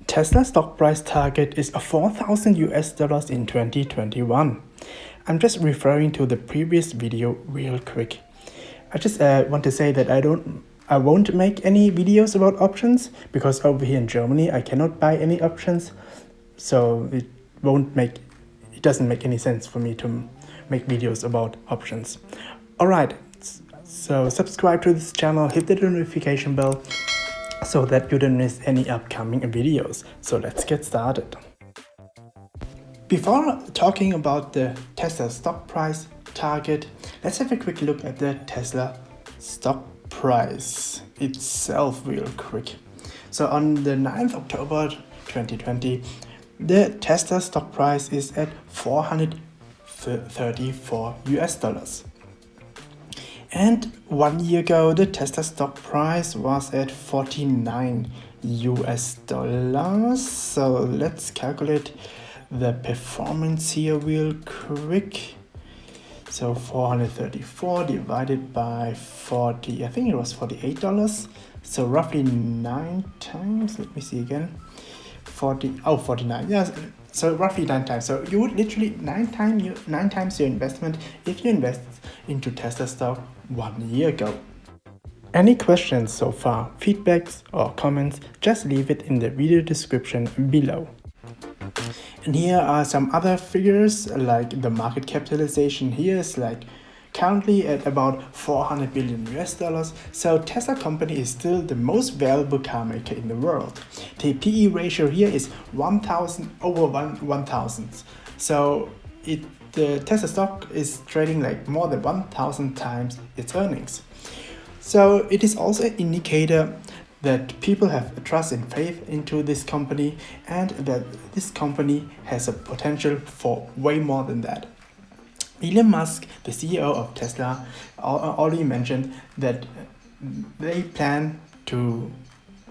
Tesla stock price target is 4,000 US dollars in 2021. I'm just referring to the previous video real quick. I just want to say that I won't make any videos about options because over here in Germany I cannot buy any options, so it doesn't make any sense for me to make videos about options. Alright, so subscribe to this channel, hit the notification bell so that you don't miss any upcoming videos. So let's get started. Before talking about the Tesla stock price target, let's have a quick look at the Tesla stock price itself real quick. So on the 9th October 2020, the Tesla stock price is at 434 US dollars. And 1 year ago, the Tesla stock price was at 49 US dollars. So let's calculate the performance here real quick. So 434 divided by 40, I think it was $48. So roughly 9 times, let me see again. 49, yes. So roughly 9 times. So you would literally 9 times your investment if you invest into Tesla stock 1 year ago. Any questions so far, feedbacks or comments, just leave it in the video description below. And here are some other figures, like the market capitalization here is like currently at about 400 billion US dollars. So Tesla company is still the most valuable car maker in the world. The PE ratio here is 1,000 over 1,000. So the Tesla stock is trading like more than 1,000 times its earnings. So it is also an indicator that people have trust and faith into this company and that this company has a potential for way more than that. Elon Musk, the CEO of Tesla, already mentioned that they plan to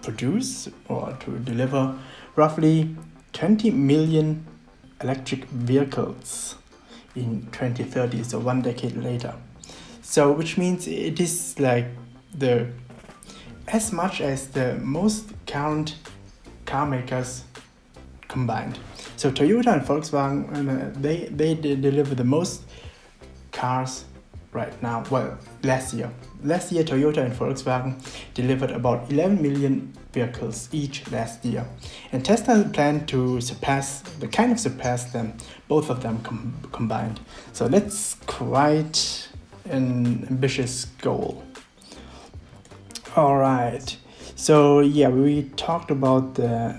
produce or to deliver roughly 20 million electric vehicles in 2030, so 1 decade later. So which means it is like as much as the most current car makers combined. So Toyota and Volkswagen, they deliver the most cars right now. Well, last year Toyota and Volkswagen delivered about 11 million vehicles each last year. And Tesla planned to surpass them, both of them combined. So that's quite an ambitious goal. Alright, so yeah, we talked about the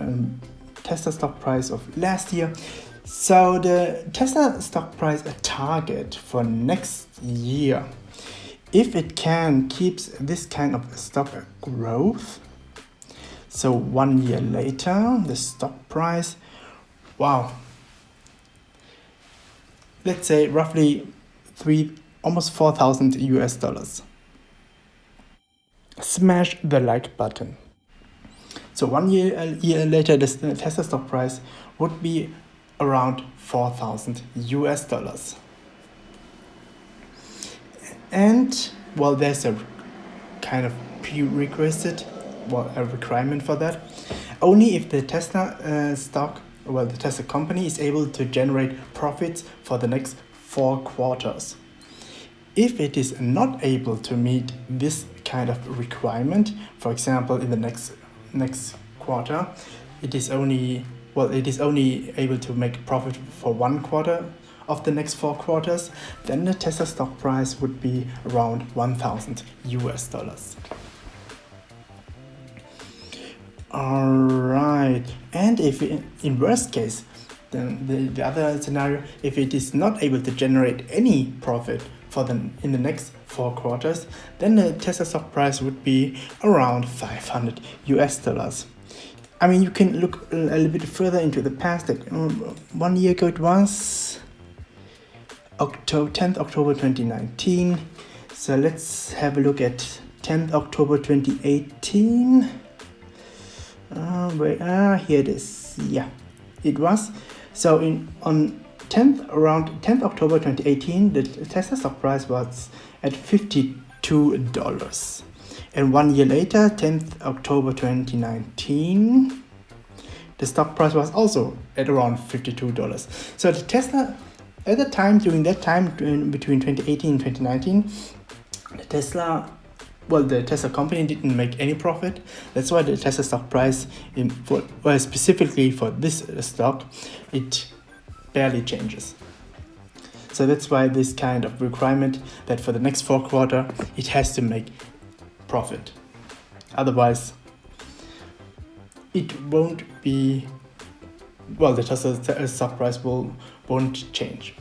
Tesla stock price of last year. So the Tesla stock price target for next year, if it can keep this kind of stock growth, so 1 year later, the stock price, wow, let's say roughly almost 4,000 US dollars. Smash the like button. So 1 year later, the Tesla stock price would be around 4,000 US dollars. And well, there's a kind of prerequisite, a requirement for that. Only if the Tesla the Tesla company is able to generate profits for the next 4 quarters. If it is not able to meet this kind of requirement, for example, in the next quarter, it is only able to make profit for 1 quarter of the next 4 quarters, then the Tesla stock price would be around 1,000 US dollars. Alright, and if in worst case, then the other scenario, if it is not able to generate any profit in the next 4 quarters, then the Tesla stock price would be around 500 US dollars. I mean, you can look a little bit further into the past. Like 1 year ago, it was 10th October 2019. So let's have a look at 10th October 2018. Here it is. Yeah, it was. So around 10th October 2018, the Tesla stock price was at $52. And 1 year later, 10th October 2019, the stock price was also at around $52. So the Tesla, at the time, during that time, between 2018 and 2019, the Tesla company didn't make any profit. That's why the Tesla stock price, specifically for this stock, it barely changes. So that's why this kind of requirement that for the next 4 quarters, it has to make profit. Otherwise, it won't be, the Tesla stock price won't change.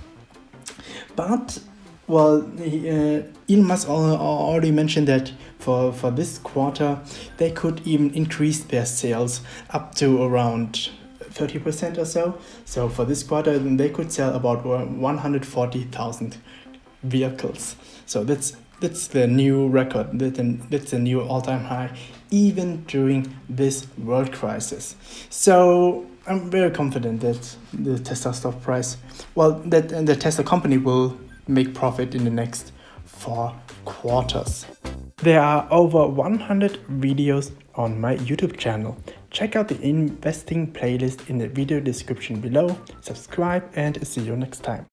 But, Elon Musk already mentioned that for this quarter, they could even increase their sales up to around 30% or so. So for this quarter, they could sell about 140,000 vehicles. So that's the new record. That's a new all-time high, even during this world crisis. So I'm very confident that the Tesla stock price, that the Tesla company will make profit in the next 4 quarters. There are over 100 videos on my YouTube channel. Check out the investing playlist in the video description below, subscribe, and see you next time.